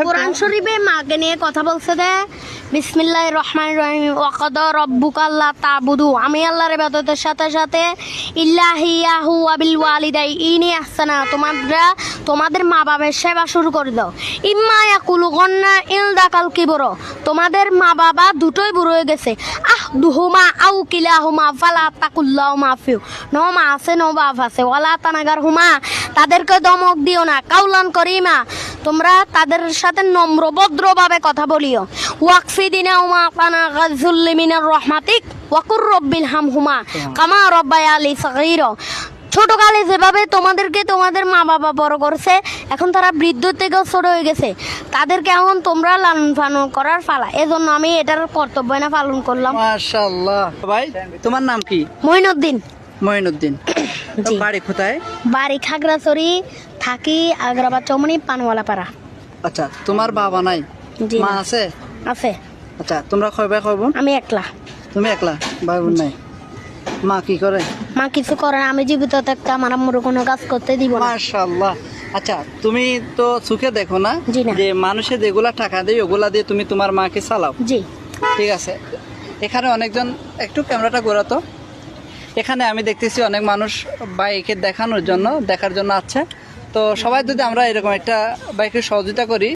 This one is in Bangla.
কোরআন শরীফে মাকে নিয়ে কথা বলছে দে বিসমিল্লাহির রহমানির রহিম ওয়াকাদা রাব্বুকা আল্লা তা'বুদু আমি আল্লাহর ইবাদতের সাথে সাথে ইল্লাহিয়াহু ওয়া বিল ওয়ালিদাইনি ইহসানা তোমাদের মা বাবার সেবা শুরু করে দাও ইম্মা ইয়াকুলুগান্না ইলদাকাল কিবর তোমাদের মা বাবা দুটোই বুড়ো হয়ে গেছে দুহুমা আউ কিলাহুমা ফালা তাকুল্লাহুমা ফিউ নো মা আছে নো বাপ আছে ওয়ালা তানাগার হুমা তাদেরকে দমক দিও না কাউলান করিমা তোমরা তাদের সাথে নম্র ভদ্রভাবে কথা বলিও ওয়াকফিদিনা উমা কানা গাযুল মিনার রহমাতিক ওয়াকুর রব্বিল হামহুমা কামা রব্বায়ালি সগীরা ছোটকালে যেভাবে তোমাদেরকে তোমাদের মা বাবা বড় করছে এখন তারা বৃদ্ধ থেকেও ছোট হয়ে গেছে তাদেরকে এখন তোমরা লালন পালন করার পালা এজন্য আমি এটার কর্তব্য না পালন করলাম। মাশাআল্লাহ। ভাই তোমার নাম কি? মঈনুদ্দিন। মঈনুদ্দিন। তো বাড়ি কোথায়? বাড়ি খাগড়াছড়ি, থাকি আগ্রাবাদ চৌমনি পানওয়ালা পাড়া। আচ্ছা, তোমার বাবা নাই? জি মা আছে? আছে। আচ্ছা, তোমরা কয় ভাই কয় বোন? আমি একলা। তুমি একলা? ভাই বোন নাই? মা কি করে? মা কিছু করে না, আমি জীবিত থাকতে আমার আম্মুর কোনো কাজ করতে দিব না। মাশাআল্লাহ। আচ্ছা, তুমি তো চোখে দেখো না জি না। যে মানুষে যেগুলা টাকা দেয় ওগুলা দিয়ে তুমি তোমার মাকে চালাও? জি। ঠিক আছে, এখানে অনেকজন, একটু ক্যামেরাটা ঘোরাতো, এখানে আমি দেখতেছি অনেক মানুষ বাইকে দেখার জন্য আছে। তো সবাই যদি আমরা এরকম একটা বাইকের সহযোগিতা করি